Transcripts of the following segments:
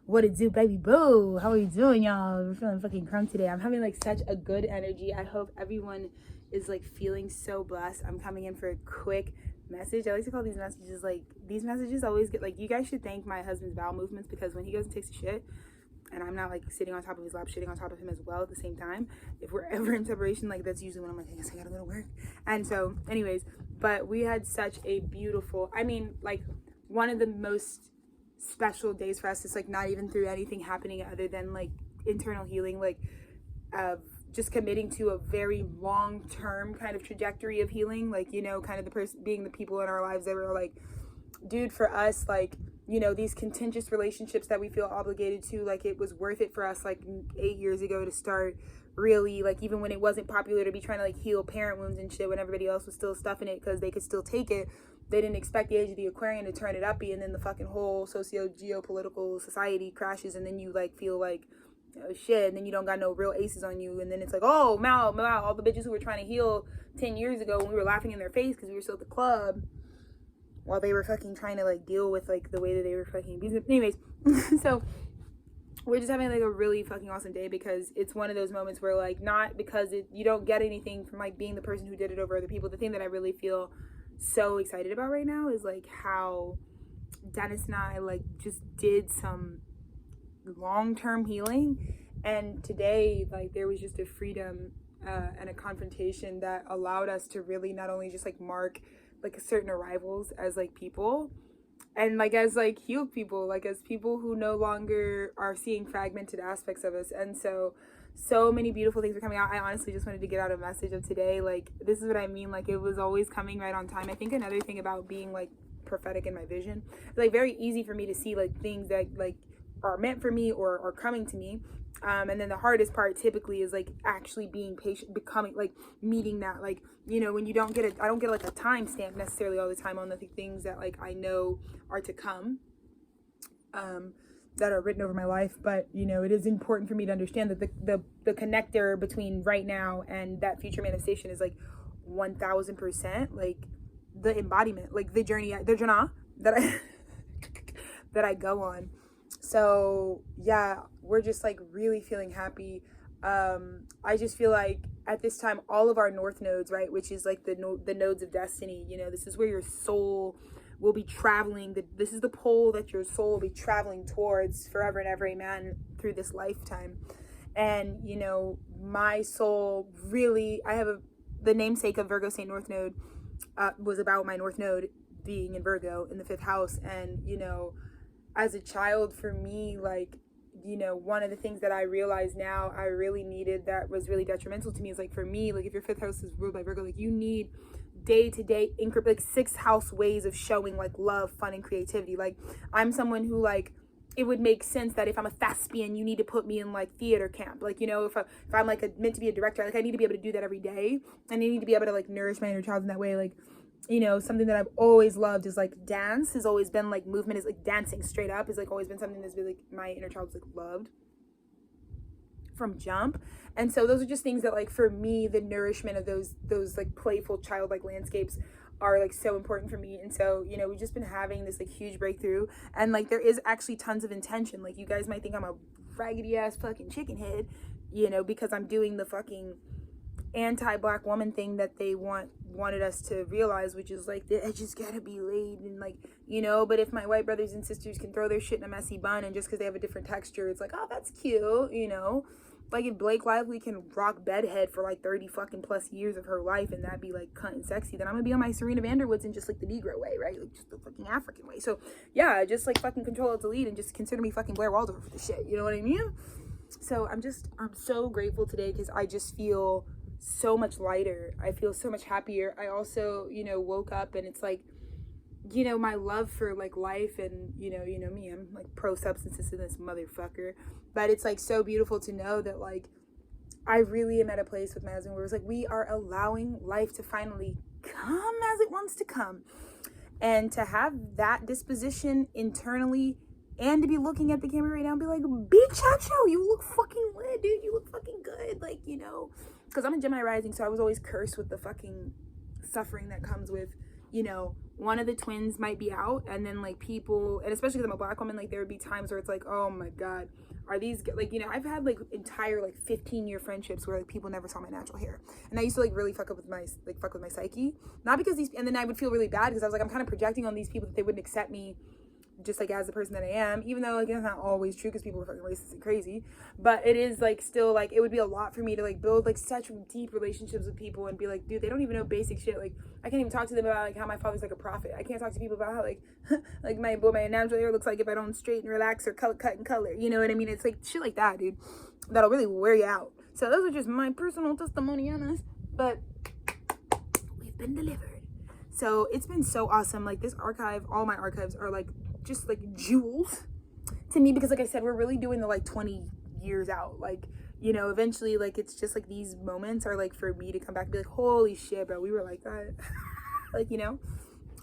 What it do, baby boo? How are you doing, y'all? We're feeling fucking crunk today. I'm having like such a good energy. I hope everyone is like feeling so blessed. I'm coming in for a quick message. I like to call these messages like, these messages always get like, you guys should thank my husband's bowel movements, because when he goes and takes a shit and I'm not like sitting on top of his lap, shitting on top of him as well at the same time, if we're ever in separation, like that's usually when I'm like, I guess I gotta go to work. And so anyways, but we had such a beautiful, I mean, like one of the most special days for us. It's like not even through anything happening other than like internal healing, like just committing to a very long-term kind of trajectory of healing, like, you know, kind of the person being the people in our lives that were like, dude, for us, like, you know, these contentious relationships that we feel obligated to, like it was worth it for us like 8 years ago to start really, like, even when it wasn't popular to be trying to like heal parent wounds and shit when everybody else was still stuffing it because they could still take it. They didn't expect the age of the Aquarian to turn it uppy, and then the fucking whole socio-geopolitical society crashes, and then you like feel like, oh shit, and then you don't got no real aces on you, and then it's like, oh, wow, all the bitches who were trying to heal 10 years ago when we were laughing in their face because we were still at the club while they were fucking trying to like deal with like the way that they were fucking abusing. Anyways, so we're just having like a really fucking awesome day because it's one of those moments where like, not because you don't get anything from like being the person who did it over other people. The thing that I really feel so excited about right now is like how Dennis and I like just did some long-term healing, and today like there was just a freedom and a confrontation that allowed us to really not only just like mark like certain arrivals as like people, and like as like healed people, like as people who no longer are seeing fragmented aspects of us. And so many beautiful things are coming out. I honestly just wanted to get out a message of today. Like, this is what I mean. Like, it was always coming right on time. I think another thing about being like prophetic in my vision, it's like very easy for me to see like things that like are meant for me or are coming to me. And then the hardest part typically is like actually being patient, becoming like meeting that, like, you know, when you don't get it, I don't get like a time stamp necessarily all the time on the things that like I know are to come. That are written over my life, but you know, it is important for me to understand that the connector between right now and that future manifestation is like 1000% like the embodiment, like the journey that I that I go on. So yeah, we're just like really feeling happy. I just feel like at this time all of our north nodes, right, which is like the nodes of destiny, you know, this is where your soul will be traveling. This is the pole that your soul will be traveling towards forever and ever, amen, through this lifetime. And you know, my soul really, I have the namesake of Virgo Saint North Node was about my North Node being in Virgo in the 5th house. And you know, as a child, for me, like, you know, one of the things that I realize now I really needed that was really detrimental to me is like, for me, like if your 5th house is ruled by Virgo, like you need day-to-day like 6th house ways of showing like love, fun, and creativity. Like I'm someone who like, it would make sense that if I'm a thespian, you need to put me in like theater camp. Like, you know, if I'm like meant to be a director, like I need to be able to do that every day, and I need to be able to like nourish my inner child in that way. Like, you know, something that I've always loved is like dance has always been like, movement is like dancing straight up is like always been something that's been like my inner child's like loved from jump. And so those are just things that like, for me, the nourishment of those like playful childlike landscapes are like so important for me. And so, you know, we've just been having this like huge breakthrough, and like there is actually tons of intention. Like you guys might think I'm a raggedy ass fucking chicken head, you know, because I'm doing the fucking anti-black woman thing that they wanted us to realize, which is like the edges gotta be laid, and like, you know, but if my white brothers and sisters can throw their shit in a messy bun, and just because they have a different texture, it's like, oh, that's cute, you know. Like if Blake Lively can rock bedhead for like 30 fucking plus years of her life and that be like cunt and sexy, then I'm gonna be on my Serena Vanderwoods in just like the Negro way, right? Like just the fucking African way. So yeah, just like fucking control alt delete and just consider me fucking Blair Waldorf for the shit, you know what I mean? So I'm so grateful today because I just feel so much lighter. I feel so much happier. I also, you know, woke up and it's like, you know, my love for like life, and you know me, I'm like pro substances in this motherfucker, but it's like so beautiful to know that like I really am at a place with my husband where it's like we are allowing life to finally come as it wants to come, and to have that disposition internally, and to be looking at the camera right now and be like, big chacho, you look fucking lit, dude, you look fucking good, like, you know, because I'm a Gemini rising, so I was always cursed with the fucking suffering that comes with, you know, one of the twins might be out, and then like people, and especially because I'm a Black woman, like there would be times where it's like, oh my God, are these, like, you know, I've had like entire like 15-year friendships where like people never saw my natural hair, and I used to like really fuck with my psyche, not because these, and then I would feel really bad because I was like, I'm kind of projecting on these people that they wouldn't accept me just like as the person that I am, even though like it's not always true because people are fucking racist and crazy, but it is like still like it would be a lot for me to like build like such deep relationships with people and be like, dude, they don't even know basic shit. Like I can't even talk to them about like how my father's like a prophet. I can't talk to people about how like like what my natural hair looks like if I don't straighten, relax, or cut and color. You know what I mean? It's like shit like that, dude, that'll really wear you out. So those are just my personal testimony on us, but we've been delivered. So it's been so awesome. Like this archive, all my archives are like just like jewels to me, because like I said, we're really doing the like 20 years out, like, you know, eventually like it's just like these moments are like for me to come back and be like, holy shit, bro, we were like that. Like, you know,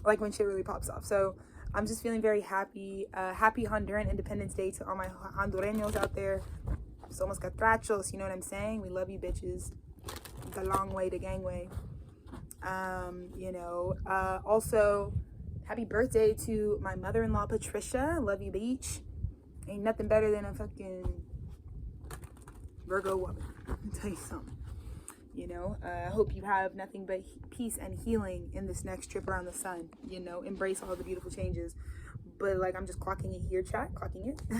like when shit really pops off. So I'm just feeling very happy. Happy Honduran Independence Day to all my Hondureños out there. Somos catrachos, you know what I'm saying? We love you bitches. The long way to gangway. You know, also happy birthday to my mother-in-law, Patricia. Love you, beach. Ain't nothing better than a fucking Virgo woman. I'll tell you something. You know, I hope you have nothing but peace and healing in this next trip around the sun. You know, embrace all the beautiful changes. But, like, I'm just clocking it here, chat. Clocking it. I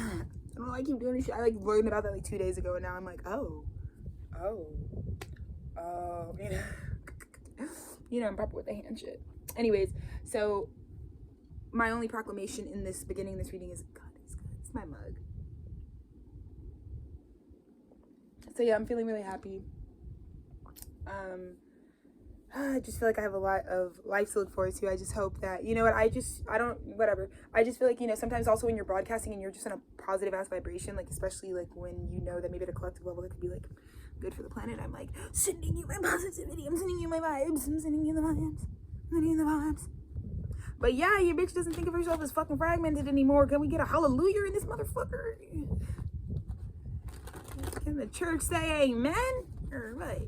don't know why I keep doing this shit. I, like, learned about that, like, 2 days ago. And now I'm like, oh. You know. You know, I'm proper with the hand shit. Anyways, so my only proclamation in this beginning of this reading is God is good. It's my mug. So yeah, I'm feeling really happy. I just feel like I have a lot of life to look forward to. I just hope that, you know what, I just feel like, you know, sometimes also when you're broadcasting and you're just in a positive ass vibration, like especially like when you know that maybe at a collective level it could be like good for the planet, I'm like sending you my positivity, I'm sending you my vibes, I'm sending you the vibes, I'm sending you the vibes. But yeah, your bitch doesn't think of herself as fucking fragmented anymore. Can we get a hallelujah in this motherfucker? Can the church say amen? Or what?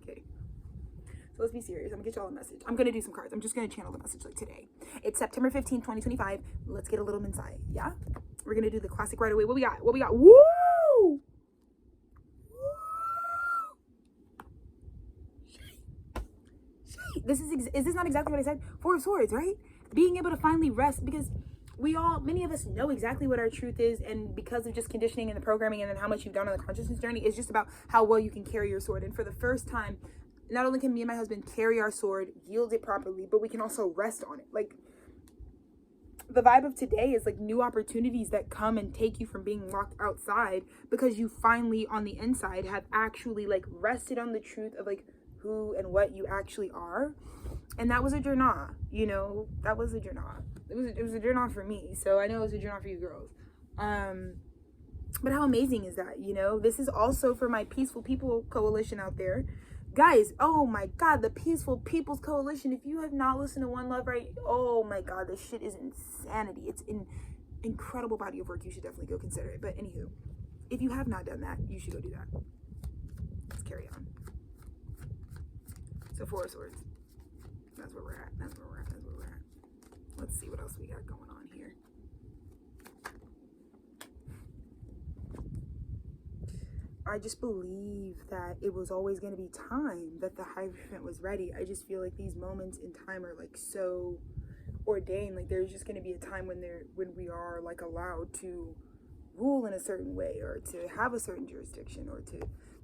Okay. So let's be serious. I'm gonna get y'all a message. I'm gonna do some cards. I'm just gonna channel the message like today. It's September 15th, 2025. Let's get a little insight. Yeah? We're gonna do the classic right away. What we got? What we got? Woo! This is this not exactly what I said? Four of Swords, right? Being able to finally rest, because many of us know exactly what our truth is, and because of just conditioning and the programming and then how much you've done on the consciousness journey, it's just about how well you can carry your sword. And for the first time, not only can me and my husband carry our sword, yield it properly, but we can also rest on it. Like, the vibe of today is like new opportunities that come and take you from being locked outside, because you finally on the inside have actually like rested on the truth of like who and what you actually are. And that was a journey, you know, that was a journey. It was a journey for me, so I know it was a journey for you girls. But how amazing is that, you know? This is also for my Peaceful People Coalition out there. Guys, oh my God, the Peaceful People's Coalition. If you have not listened to One Love, right? Oh my God, this shit is insanity. It's an incredible body of work. You should definitely go consider it. But anywho, if you have not done that, you should go do that. Let's carry on. So Four of Swords. That's where we're at. That's where we're at. That's where we're at. Let's see what else we got going on here. I just believe that it was always going to be time that the Hierophant was ready. I just feel like these moments in time are like so ordained. Like there's just going to be a time when we are like allowed to rule in a certain way, or to have a certain jurisdiction, or to,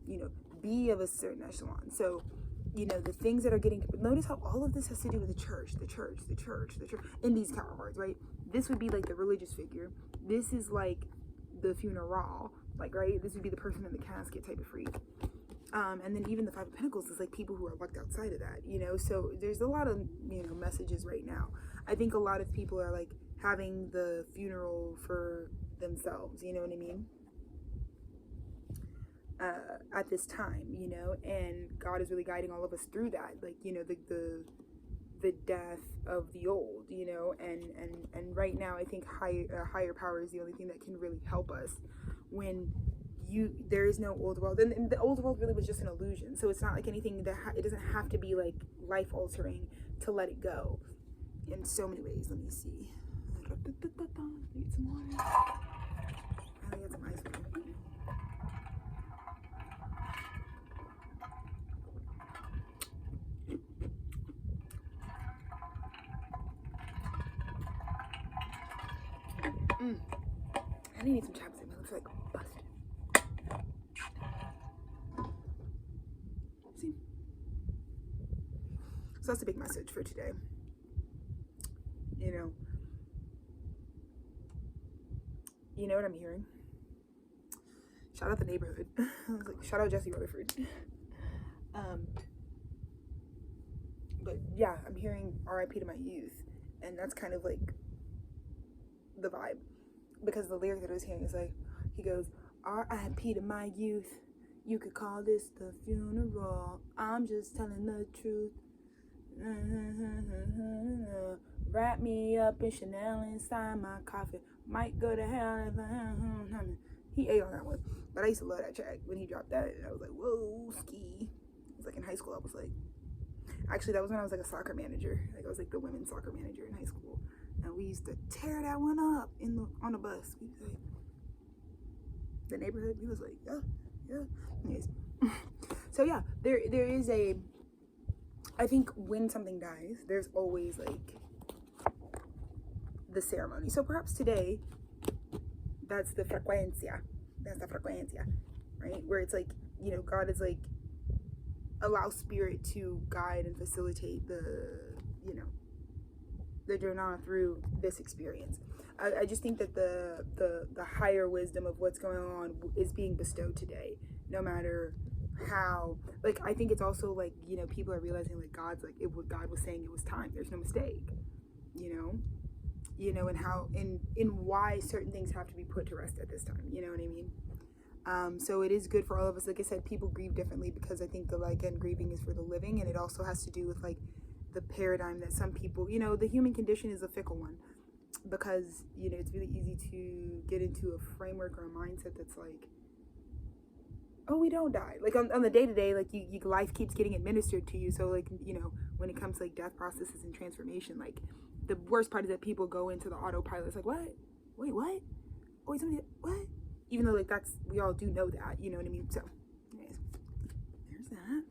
you know, be of a certain echelon. So, you know, the things that are getting, notice how all of this has to do with the church, in these tarot cards, right? This would be like the religious figure. This is like the funeral, like, right? This would be the person in the casket type of freak. And then even the Five of Pentacles is like people who are locked outside of that, you know? So there's a lot of, you know, messages right now. I think a lot of people are like having the funeral for themselves, you know what I mean? At this time, you know, and God is really guiding all of us through that, like, you know, the death of the old, you know, and right now I think higher power is the only thing that can really help us when there is no old world, and the old world really was just an illusion. So it's not like anything that it doesn't have to be like life altering to let it go in so many ways. Let me see. Need some water. I got some ice water. I need some chapstick. It looks like busted. See? So that's the big message for today. You know what I'm hearing? Shout out the neighborhood. I was like, shout out Jesse Rutherford. But yeah, I'm hearing RIP to my youth. And that's kind of like the vibe. Because the lyric that I was hearing is like, he goes, RIP to my youth. You could call this the funeral. I'm just telling the truth. Wrap me up in Chanel inside my coffin. Might go to hell if I... He ate on that one. But I used to love that track when he dropped that. And I was like, whoa, ski. It was like in high school. I was like... Actually, that was when I was like a soccer manager. Like I was like the women's soccer manager in high school. And we used to tear that one up on the bus. We was like... The neighborhood, he was like, yeah. Anyways. So yeah, there is a... I think when something dies, there's always like... the ceremony. So perhaps today, that's the frecuencia. That's the frecuencia, right? Where it's like, God is like, allow spirit to guide and facilitate the journey through this experience. I just think that the higher wisdom of what's going on is being bestowed today, no matter how. Like, I think it's also like, people are realizing like God was saying it was time. There's no mistake, and how in why certain things have to be put to rest at this time. You know what I mean? So it is good for all of us. Like I said, people grieve differently because I think grieving is for the living, and it also has to do with like the paradigm that some people, the human condition is a fickle one, because it's really easy to get into a framework or a mindset that's like, oh, we don't die. Like on the day-to-day, like you life keeps getting administered to you. So like, when it comes to like death processes and transformation, like the worst part is that people go into the autopilot. It's like, what? Wait, what? Oh, wait, somebody, what? Even though like we all do know that, you know what I mean? So anyways, there's that.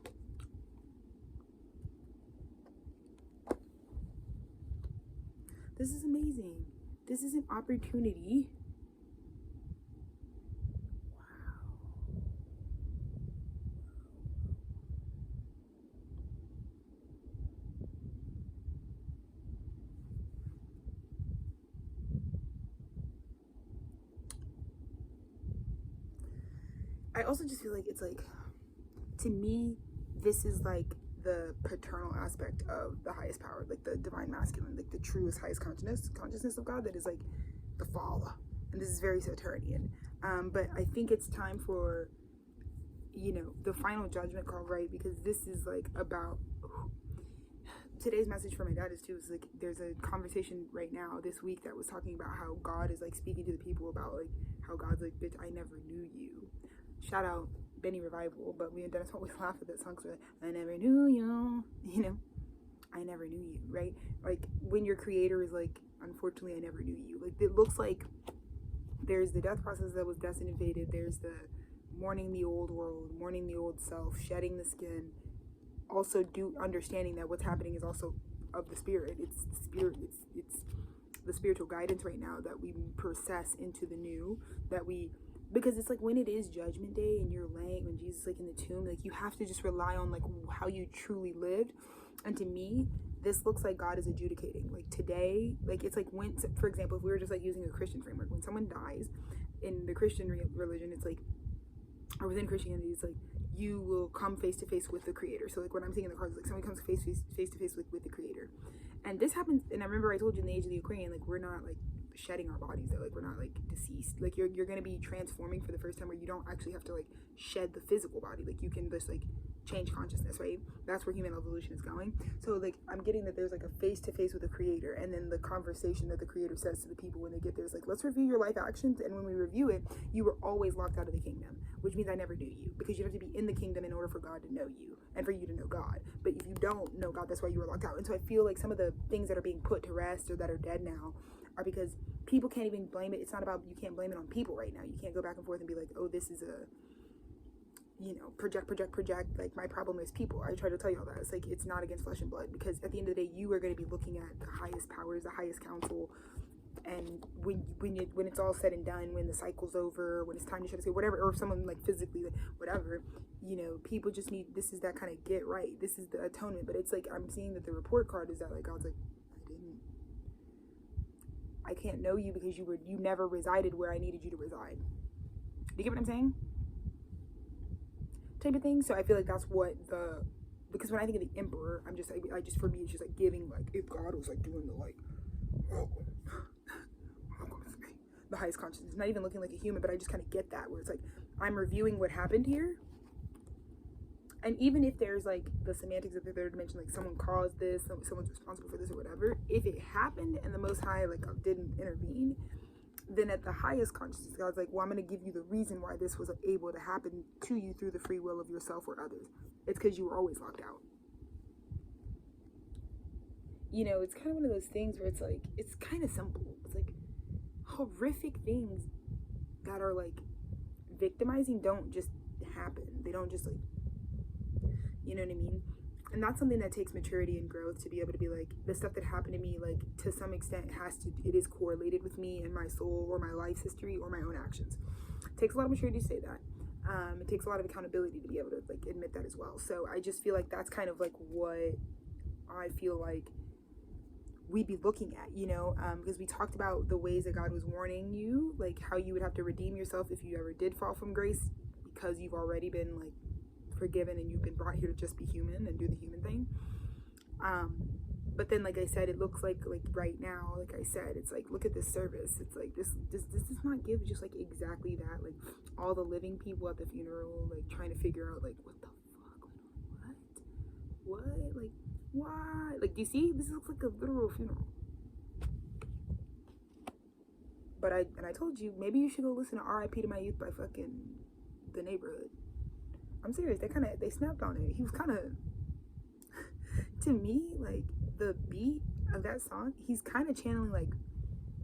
This is amazing. This is an opportunity. I also just feel like it's like, to me, this is like the paternal aspect of the highest power, like the divine masculine, like the truest, highest consciousness of God, that is like the Father. And this is very Saturnian. But I think it's time for, the final judgment call, right? Because this is like about today's message for my dad is like, there's a conversation right now this week that was talking about how God is like speaking to the people about like how God's like, bitch, I never knew you. Shout out Benny Revival, but me and Dennis always laugh at that song. So I never knew you, I never knew you, right? Like when your creator is like, unfortunately, I never knew you. Like it looks like there's the death process that was destined and fated. There's the mourning the old world, mourning the old self, shedding the skin. Also understanding that what's happening is also of the spirit. It's the spirit. It's the spiritual guidance right now that we process into the new, because it's like when it is judgment day and you're laying, when Jesus is like in the tomb, like you have to just rely on like how you truly lived. And to me, this looks like God is adjudicating. Like today, like it's like when, for example, if we were just like using a Christian framework, when someone dies in the Christian religion, it's like, or within Christianity, it's like you will come face to face with the creator. So like what I'm seeing in the cards, like someone comes face to face with the creator. And this happens, and I remember I told you in the age of the Ukraine, like we're not like shedding our bodies though, like we're not like deceased. Like you're gonna be transforming for the first time, where you don't actually have to like shed the physical body. Like you can just like change consciousness, right? That's where human evolution is going. So like I'm getting that there's like a face-to-face with the creator, and then the conversation that the creator says to the people when they get there is like, let's review your life actions. And when we review it, you were always locked out of the kingdom, which means I never knew you, because you have to be in the kingdom in order for God to know you and for you to know God. But if you don't know God, that's why you were locked out. And so I feel like some of the things that are being put to rest or that are dead now are because people can't even blame it. It's not about, you can't blame it on people right now. You can't go back and forth and be like, oh, this is a, you know, project, like my problem is people. I try to tell you all that. It's like, it's not against flesh and blood, because at the end of the day, you are going to be looking at the highest powers, the highest counsel. And when it's all said and done, when the cycle's over, when it's time to say whatever, or if someone like physically, whatever, you know, people just need, this is that kind of get right. This is the atonement. But it's like, I'm seeing that the report card is that like, God's like, I can't know you because you never resided where I needed you to reside. Do you get what I'm saying? Type of thing. So I feel like that's what because when I think of the emperor, I just for me, it's just like giving, like, if God was like doing the like, the highest consciousness, not even looking like a human, but I just kind of get that, where it's like, I'm reviewing what happened here. And even if there's like the semantics of the third dimension, like someone caused this, someone's responsible for this or whatever, if it happened and the Most High like didn't intervene, then at the highest consciousness, God's like, well, I'm going to give you the reason why this was able to happen to you through the free will of yourself or others. It's because you were always locked out. You know, it's kind of one of those things where it's like, it's kind of simple. It's like horrific things that are like victimizing don't just happen. They don't just like, you know what I mean? And that's something that takes maturity and growth to be able to be like, the stuff that happened to me, like to some extent it is correlated with me and my soul or my life's history or my own actions. It takes a lot of maturity to say that. It takes a lot of accountability to be able to like admit that as well. So I just feel like that's kind of like what I feel like we'd be looking at, you know, because we talked about the ways that God was warning you, like how you would have to redeem yourself if you ever did fall from grace, because you've already been like forgiven and you've been brought here to just be human and do the human thing. But then, like I said, it looks like right now, like I said, it's like, look at this service. It's like this does not give just like exactly that, like all the living people at the funeral, like trying to figure out like, what the fuck, what, like why, like, do you see, this looks like a literal funeral. But I told you, maybe you should go listen to R.I.P. to My Youth by fucking The Neighborhood. I'm serious, they snapped on it. He was kind of, to me, like, the beat of that song, he's kind of channeling, like,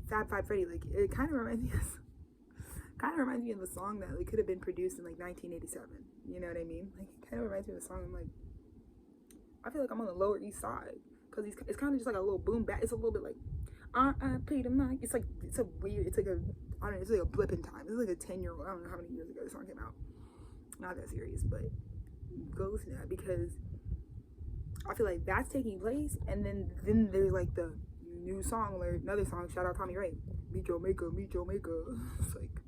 Fab Five Freddy. Like, it kind of reminds me of the song that like, could have been produced in, like, 1987. You know what I mean? Like, it kind of reminds me of a song. I'm like, I feel like I'm on the Lower East Side. Because it's kind of just like a little boom bap. It's a little bit like, R.I.P. to my, it's like a weird, it's like a, I don't know, it's like a blip in time. It's like a 10-year-old, I don't know how many years ago this song came out. Not that serious, but go listen to that, because I feel like that's taking place. And then there's like the new song, or another song, shout out Tommy Ray, meet your maker. It's like,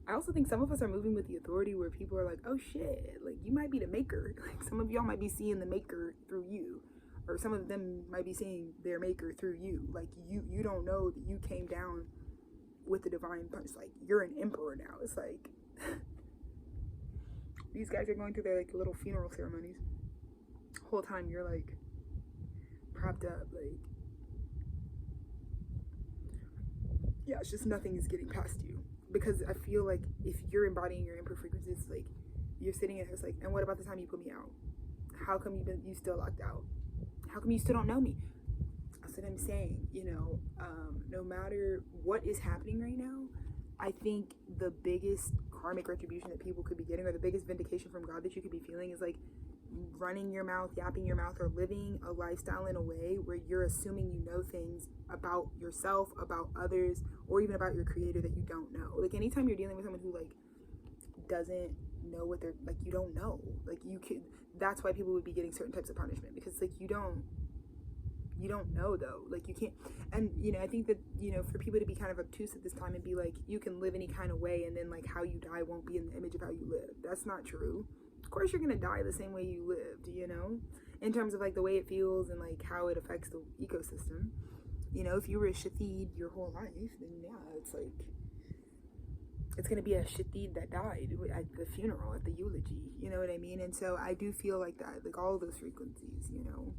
I also think some of us are moving with the authority where people are like, oh shit, like you might be the maker. Like some of y'all might be seeing the maker through you, or some of them might be seeing their maker through you. Like you don't know that you came down with the divine punch. Like you're an emperor now. It's like these guys are going through their like little funeral ceremonies. Whole time you're like propped up, like, yeah, it's just nothing is getting past you. Because I feel like if you're embodying your emperor frequency, it's like you're sitting and it's like, and what about the time you put me out? How come you still locked out? How come you still don't know me? That's what I'm saying. You know, no matter what is happening right now, I think the biggest karmic retribution that people could be getting, or the biggest vindication from God that you could be feeling, is like running your mouth, yapping your mouth, or living a lifestyle in a way where you're assuming you know things about yourself, about others, or even about your creator that you don't know. Like anytime you're dealing with someone who like doesn't know what they're like, you don't know, like you could, that's why people would be getting certain types of punishment, because like you don't know though, like you can't. And you know, I think that, you know, for people to be kind of obtuse at this time and be like, you can live any kind of way and then like how you die won't be in the image of how you live, that's not true. Of course you're gonna die the same way you lived, you know, in terms of like the way it feels and like how it affects the ecosystem. You know, if you were a shathid your whole life, then yeah, it's like, it's going to be a shaheed that died at the funeral, at the eulogy, you know what I mean? And so I do feel like that, like all those frequencies, you know,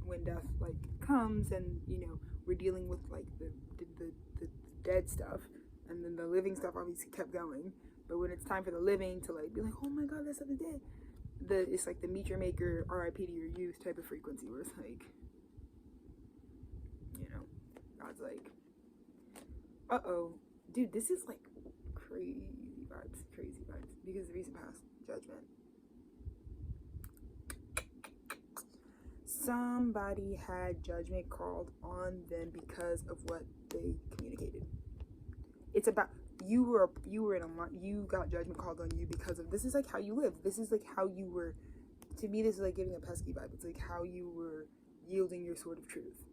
when death like comes and, you know, we're dealing with like the dead stuff, and then the living stuff obviously kept going. But when it's time for the living to like be like, oh my God, that stuff is dead, it's like the meet your maker, RIP to your youth type of frequency, where it's like, you know, God's like, uh-oh, dude, this is like crazy vibes, because the recent past judgment. Somebody had judgment called on them because of what they communicated. It's about you got judgment called on you because of, this is like how you live. This is like how you were, to me, this is like giving a pesky vibe. It's like how you were yielding your sword of truth.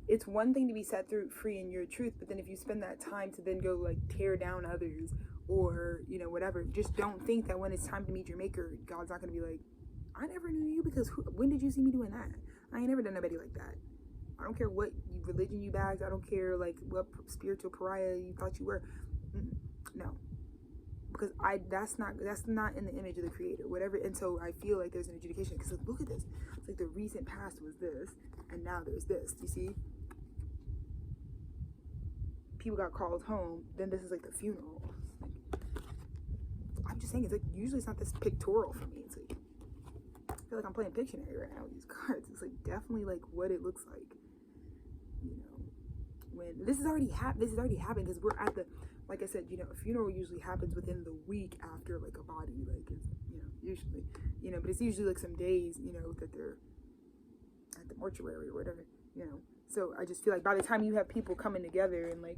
It's one thing to be set free in your truth, but then if you spend that time to then go like tear down others or, you know, whatever, just don't think that when it's time to meet your maker, God's not going to be like, I never knew you because when did you see me doing that? I ain't never done nobody like that. I don't care what religion you bagged. I don't care like what spiritual pariah you thought you were. No, because that's not in the image of the creator, whatever. And so I feel like there's an adjudication, because like, look at this. It's like the recent past was this, and now there's this. You see, people got called home. Then this is like the funeral. Like, I'm just saying, it's like usually it's not this pictorial for me. It's like I feel like I'm playing Pictionary right now with these cards. It's like definitely like what it looks like. You know, when this has already happened, because we're at the, like I said, you know, a funeral usually happens within the week after like a body, like it's, you know, usually, you know, but it's usually like some days, you know, that they're at the mortuary or whatever, you know. So I just feel like by the time you have people coming together and like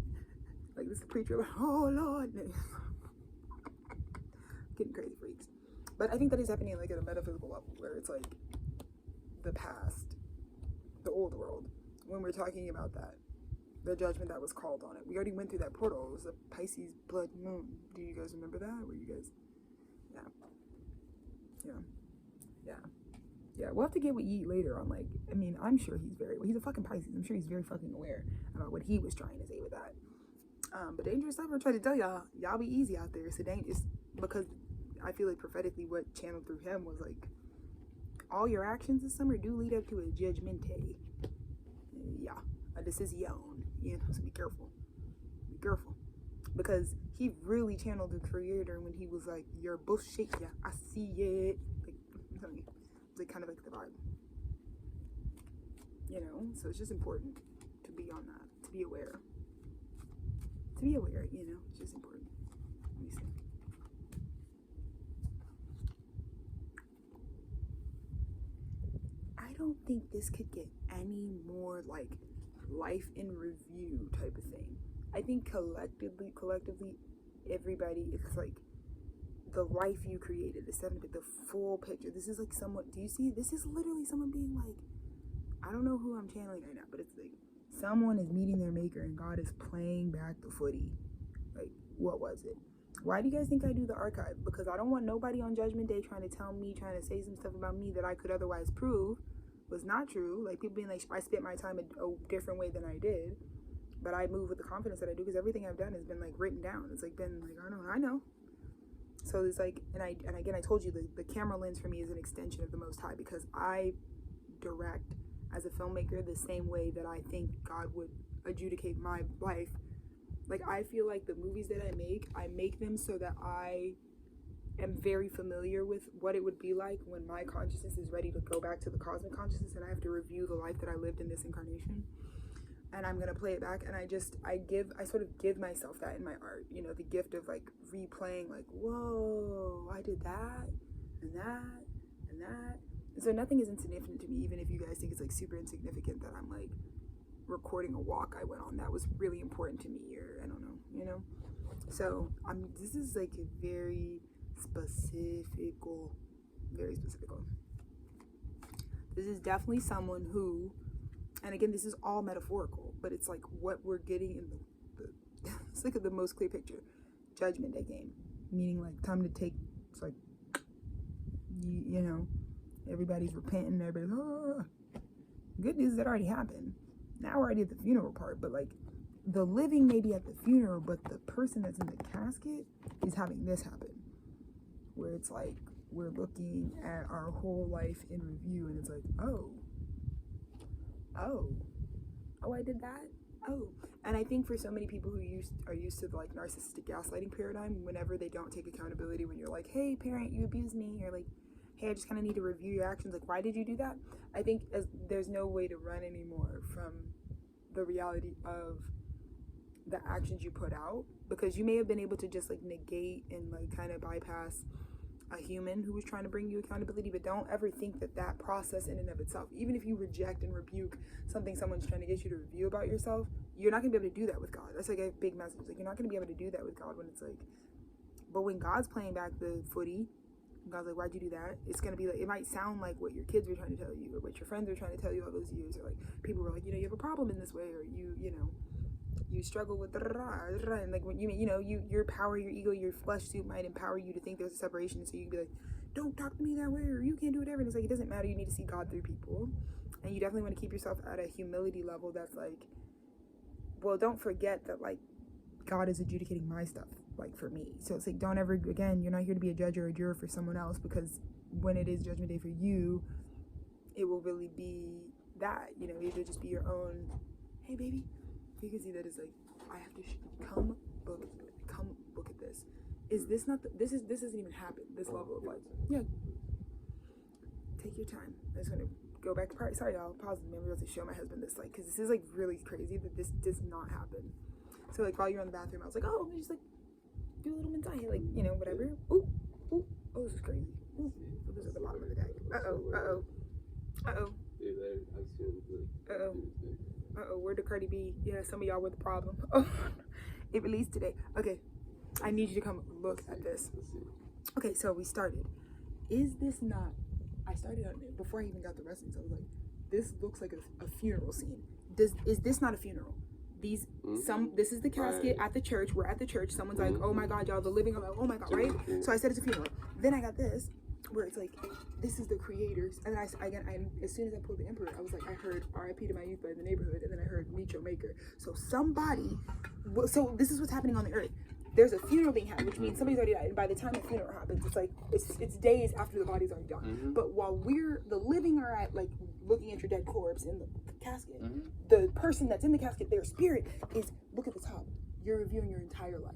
this preacher, like, oh Lord, getting crazy freaks. But I think that is happening like at a metaphysical level, where it's like the past, the old world, when we're talking about that, the judgment that was called on it. We already went through that portal. It was a Pisces blood moon. Do you guys remember that? Were you guys? Yeah. We'll have to get with Yeet later on, like, I mean, I'm sure he's a fucking Pisces. I'm sure he's very fucking aware about what he was trying to say with that. But Dangerous Lover tried to tell y'all be easy out there. It's because I feel like prophetically what channeled through him was like, all your actions this summer do lead up to a judgment day. Yeah, a decision, you know, so be careful. Because he really channeled the creator when he was like, your bullshit, yeah, I see it. Like, I'm telling you, like kind of like the vibe. You know, so it's just important to be on that, to be aware. You know, it's just important. Let me see. I don't think this could get any more like life in review type of thing. I think collectively, everybody, it's like the life you created, the full picture. This is like do you see? This is literally someone being like, I don't know who I'm channeling right now, but it's like someone is meeting their maker and God is playing back the footy. Like, what was it? Why do you guys think I do the archive? Because I don't want nobody on Judgment Day trying to say some stuff about me that I could otherwise prove was not true. Like, people being like, I spent my time a different way than I did, but I move with the confidence that I do, because everything I've done has been like written down. It's like been like, I know. So it's like, and again, I told you the camera lens for me is an extension of the Most High, because I direct as a filmmaker the same way that I think God would adjudicate my life. Like, I feel like the movies that I make them so that I am very familiar with what it would be like when my consciousness is ready to go back to the cosmic consciousness, and I have to review the life that I lived in this incarnation, and I'm gonna play it back, and I sort of give myself that in my art, you know, the gift of like replaying, like, whoa, I did that and that and that. And so nothing is insignificant to me, even if you guys think it's like super insignificant that I'm like recording a walk I went on that was really important to me, or I don't know, you know. So this is like a very specific. This is definitely someone who, and again, this is all metaphorical, but it's like what we're getting in the let's look at the most clear picture. Judgment Day game, meaning like time to take. It's like you know, everybody's repenting. Everybody's good news that already happened. Now we're already at the funeral part, but like the living may be at the funeral, but the person that's in the casket is having this happen, where it's like we're looking at our whole life in review, and it's like, oh, I did that. Oh, and I think for so many people who are used to the like narcissistic gaslighting paradigm, whenever they don't take accountability, when you're like, hey parent, you abused me, or like, hey, I just kind of need to review your actions, like, why did you do that? I think there's no way to run anymore from the reality of the actions you put out, because you may have been able to just like negate and like kind of bypass a human who was trying to bring you accountability, but don't ever think that that process in and of itself, even if you reject and rebuke something someone's trying to get you to review about yourself, you're not gonna be able to do that with God. That's like a big message. Like, you're not gonna be able to do that with God when it's like, but when God's playing back the footy, God's like, why'd you do that? It's gonna be like, it might sound like what your kids were trying to tell you, or what your friends were trying to tell you all those years, or like people were like, you have a problem in this way, or you struggle with and like when your power, your ego, your flesh suit might empower you to think there's a separation, so you can be like, don't talk to me that way, or you can't do whatever. And it's like, it doesn't matter. You need to see God through people, and you definitely want to keep yourself at a humility level that's like, well, don't forget that like God is adjudicating my stuff, like for me. So it's like, don't ever, again, you're not here to be a judge or a juror for someone else, because when it is judgment day for you, it will really be that, it'll just be your own, hey baby, you can see that it's like, I have to come look at this. Is this not this hasn't even happened, this level of like, yeah, take your time. I'm just gonna go back to part. Sorry y'all, pause the memory to show my husband this, like, because this is like really crazy that this does not happen. So like while you're in the bathroom, I was like, oh, let me just like do a little mental, like, whatever. Ooh, oh, this is crazy. Ooh, this is at the bottom of the deck. Where did Cardi B? Yeah, some of y'all were the problem. Oh, it released today. Okay, I need you to come look at this. Okay, so we started. Is this not? I started on it before I even got the wrestling. So I was like, this looks like a funeral scene. Is this not a funeral? This is the casket at the church. We're at the church. Someone's like, oh my God, y'all, the living. I'm like, oh my God, right? So I said it's a funeral. Then I got this, where it's like, this is the creators. And then I as soon as I pulled the emperor, I was like, I heard R.I.P. to my youth by the neighborhood, and then I heard Meet Your Maker. So so this is what's happening on the earth. There's a funeral being had, which means somebody's already died. And by the time the funeral happens, it's like, it's days after the body's already done. But while the living are at like looking at your dead corpse in the casket, the person that's in the casket, their spirit is, look at the top. You're reviewing your entire life.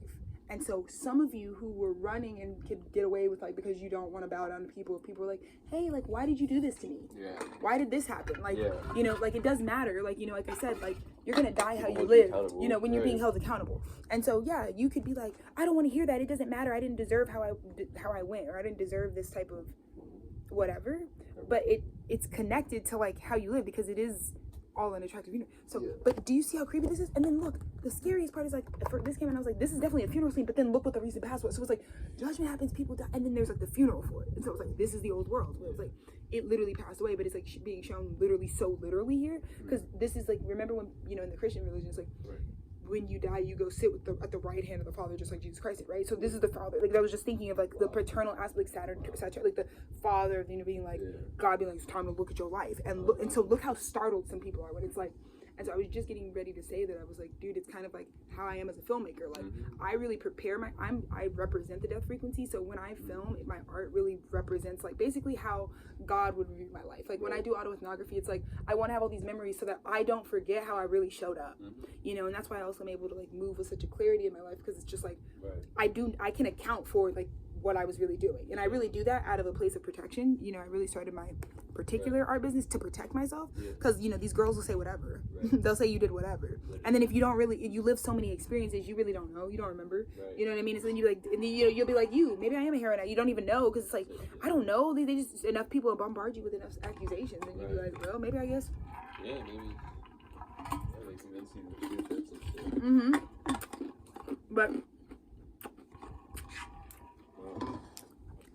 And so some of you who were running and could get away with, like, because you don't want to bow down to people, if people were like, hey, like, why did you do this to me? Yeah. Why did this happen? Like, like, it does matter. Like, like I said, like, you're going to die how you live, when you're being held accountable. And so, yeah, you could be like, I don't want to hear that. It doesn't matter. I didn't deserve how I went, or I didn't deserve this type of whatever. But it's connected to, like, how you live, because it is all an attractive unit. So, but do you see how creepy this is? And then look, the scariest part is like, for this came and I was like, this is definitely a funeral scene, but then look what the recent past was. So it's like, judgment happens, people die, and then there's like the funeral for it. And so it's like, this is the old world, where it's like, it literally passed away, but it's like being shown literally so literally here. Because this is like, remember when, in the Christian religion, it's like, when you die, you go sit at the right hand of the Father, just like Jesus Christ did, right? So this is the Father. Like, I was just thinking of like the paternal aspect, Saturn, like the Father, being like, God being like, it's time to look at your life, and so look how startled some people are when it's like. And so I was just getting ready to say that. I was like, dude, it's kind of like how I am as a filmmaker. Like, I really prepare I represent the death frequency. So when I film, my art really represents like basically how God would review my life. Like when I do autoethnography, it's like, I want to have all these memories so that I don't forget how I really showed up, and that's why I also am able to like move with such a clarity in my life. Because it's just like, I can account for like what I was really doing. And I really do that out of a place of protection. I really started my particular art business to protect myself, because these girls will say whatever. They'll say you did whatever, and then if you don't really, you live so many experiences, you really don't know, you don't remember, you know what I mean? And so then you'll be like, maybe I am a heroine now. You don't even know, because it's like, I don't know, they just, enough people bombard you with enough accusations, and you'll be like, well, maybe I guess maybe they convince you to do some shit. But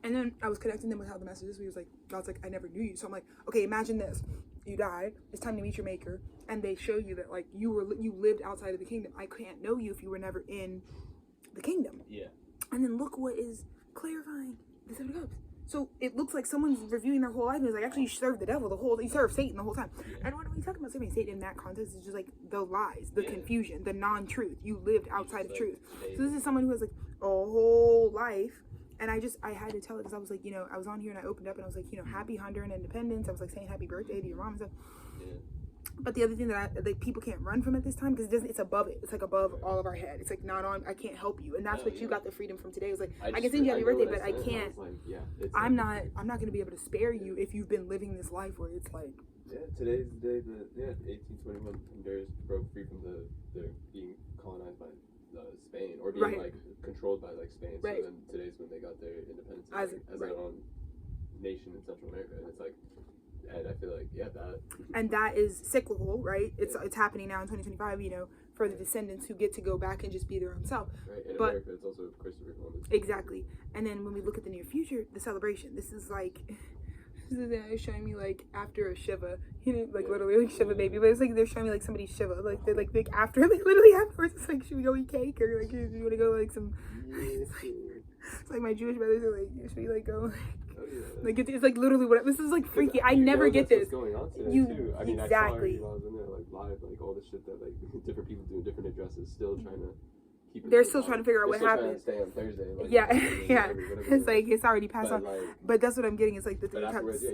and then I was connecting them with how the message is. He was like, God's like, I never knew you. So I'm like, okay, imagine this. You died. It's time to meet your maker. And they show you that like you lived outside of the kingdom. I can't know you if you were never in the kingdom. Yeah. And then look what is clarifying the Seven of Cups. So it looks like someone's reviewing their whole life and it's like, actually, you serve the devil you serve Satan the whole time. And when we talk about serving Satan in that context, it's just like the lies, the confusion, the non-truth. You lived outside of truth. So this is someone who has like a whole life. And I had to tell it because I was like, I was on here and I opened up and I was like, happy Honduran independence. I was like saying happy birthday to your mom and stuff. Yeah. But the other thing that people can't run from at this time, because it's above it. It's like above all of our head. It's like not on. I can't help you, and that's what you got the freedom from today. It was like I can sing you happy birthday, but I can't. I'm not going to be able to spare you if you've been living this life where it's like. Yeah, today's the day that 1821 Honduras broke free from the being colonized by Spain or being like controlled by like Spain. So then today's when they got their independence as their own nation in Central America, and it's like. And I feel like, that. And that is cyclical, right? It's happening now in 2025, for the descendants who get to go back and just be their own self. Right. In America, it's also Christopher Columbus. Exactly. And then when we look at the near future, the celebration. This is showing me like after a Shiva, literally like Shiva baby. But it's like they're showing me like somebody's Shiva, like they're like after, like literally afterwards. It's like, should we go eat cake or like you want to go like some? It's like my Jewish brothers are like, should we like go? Like it's like literally what this is like freaky. I never get this. What's going on today too. I mean, exactly. I saw I was in there like live, like all the shit that like different people doing different addresses, still trying to keep. They're still trying to figure out what happened. Stay on Thursday. Like, yeah. It's like it's already passed on. But that's what I'm getting. It's like the 3 times.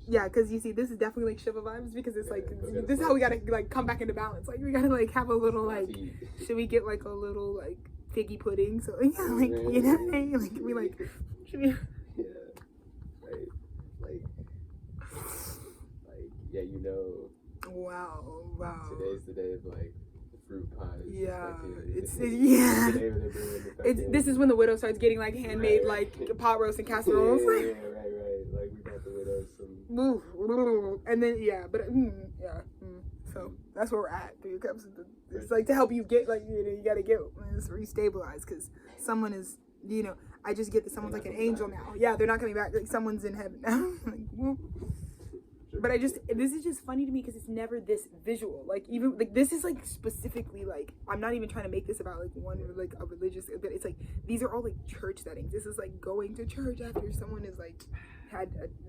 Yeah, because you see, this is definitely like Shiva vibes because it's like this is how we gotta like come back into balance. Like we gotta like have a little like. Should we get like a little like figgy pudding? So like like we like should we. Wow. Today's the day of like the fruit pies. Yeah, This is when the widow starts getting like handmade like pot roast and casseroles. Right. Like we got the widows some. And then So that's where we're at. 3 cups. It's like to help you get like you gotta get restabilized because someone is I just get that someone's like an angel now. Yeah, they're not coming back. Like someone's in heaven now. But this is just funny to me because it's never this visual. Like even like this is like specifically like I'm not even trying to make this about like one like a religious, but it's like these are all like church settings. This is like going to church after someone is like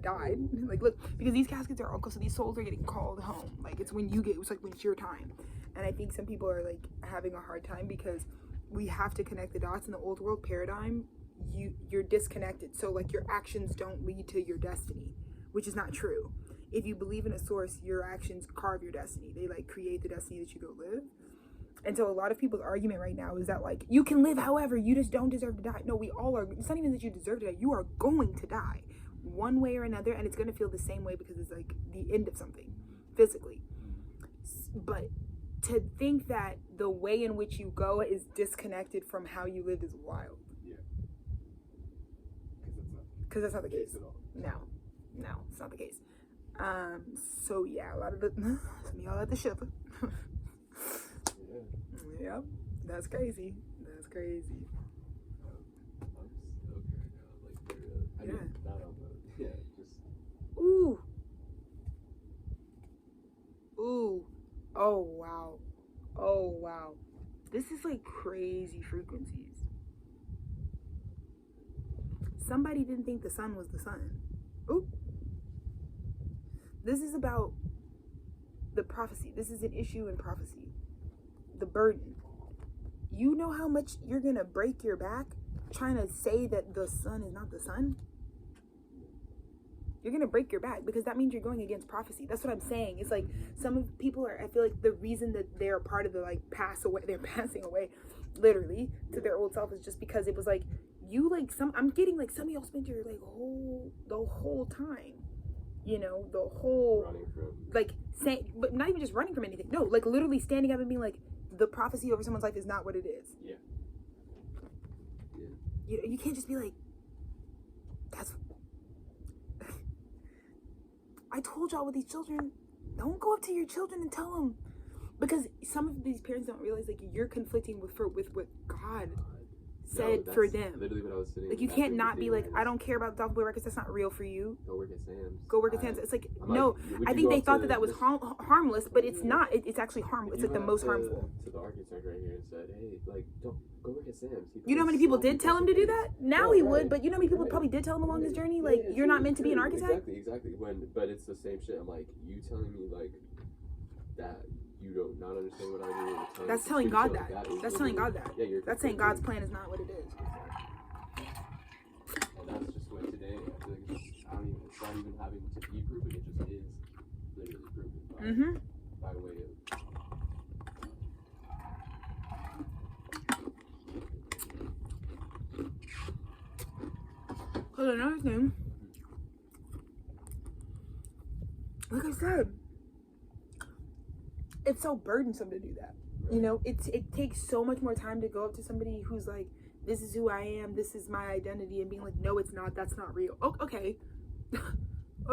died. Like look, because these caskets are so these souls are getting called home. Like it's when it's like when it's your time. And I think some people are like having a hard time because we have to connect the dots in the old world paradigm. You're disconnected, so like your actions don't lead to your destiny, which is not true. If you believe in a source, your actions carve your destiny. They like create the destiny that you go live. And so a lot of people's argument right now is that like you can live however, you just don't deserve to die. No, we all are. It's not even that you deserve to die. You are going to die one way or another, and it's going to feel the same way because it's like the end of something physically. But to think that the way in which you go is disconnected from how you live is wild. Yeah. Because that's not the case. No, it's not the case. So yeah, a lot of some of y'all at the Shiva. Yep, that's crazy. I'm stoked right now. Like, yeah. Just. Ooh. Oh wow. This is like crazy frequencies. Somebody didn't think the sun was the sun. Ooh. This is about the prophecy. This is an issue in prophecy. The burden. You know how much you're going to break your back trying to say that the sun is not the sun? You're going to break your back because that means you're going against prophecy. That's what I'm saying. It's like some people I feel like the reason that they're part of the like they're passing away literally to their old self is just because it was like, I'm getting like some of y'all spent your like the whole time. The whole like saying, but not even just running from anything. No, like literally standing up and being like, the prophecy over someone's life is not what it is. Yeah. You can't just be like, that's. I told y'all with these children, don't go up to your children and tell them, because some of these parents don't realize like you're conflicting with what God said for them. Literally when I was sitting. Like, you can't not be like, I don't care about the Dolph Boy records. That's not real for you. Go work at Sam's. Go work at Sam's. It's like, no. I think they thought that was harmless, but it's not. It's actually harmful. It's like the most harmful. To the architect right here and said, hey, like, don't go work at Sam's. You know how many people did tell him to do that? Now he would, but you know how many people probably did tell him along his journey? Like, you're not meant to be an architect? Exactly. But it's the same shit. I'm like, you telling me, like, that you don't not understand what I do. That's telling God that. That's telling God that. Yeah, that's saying God's plan is not what it is. And that's just what today, I feel like it's not even having to be proven, it just is literally proven by way of. Because another thing, like I said, it's so burdensome to do that. Right. You know, it takes so much more time to go up to somebody who's like, this is who I am, this is my identity, and being like, no, it's not, that's not real. Oh, okay.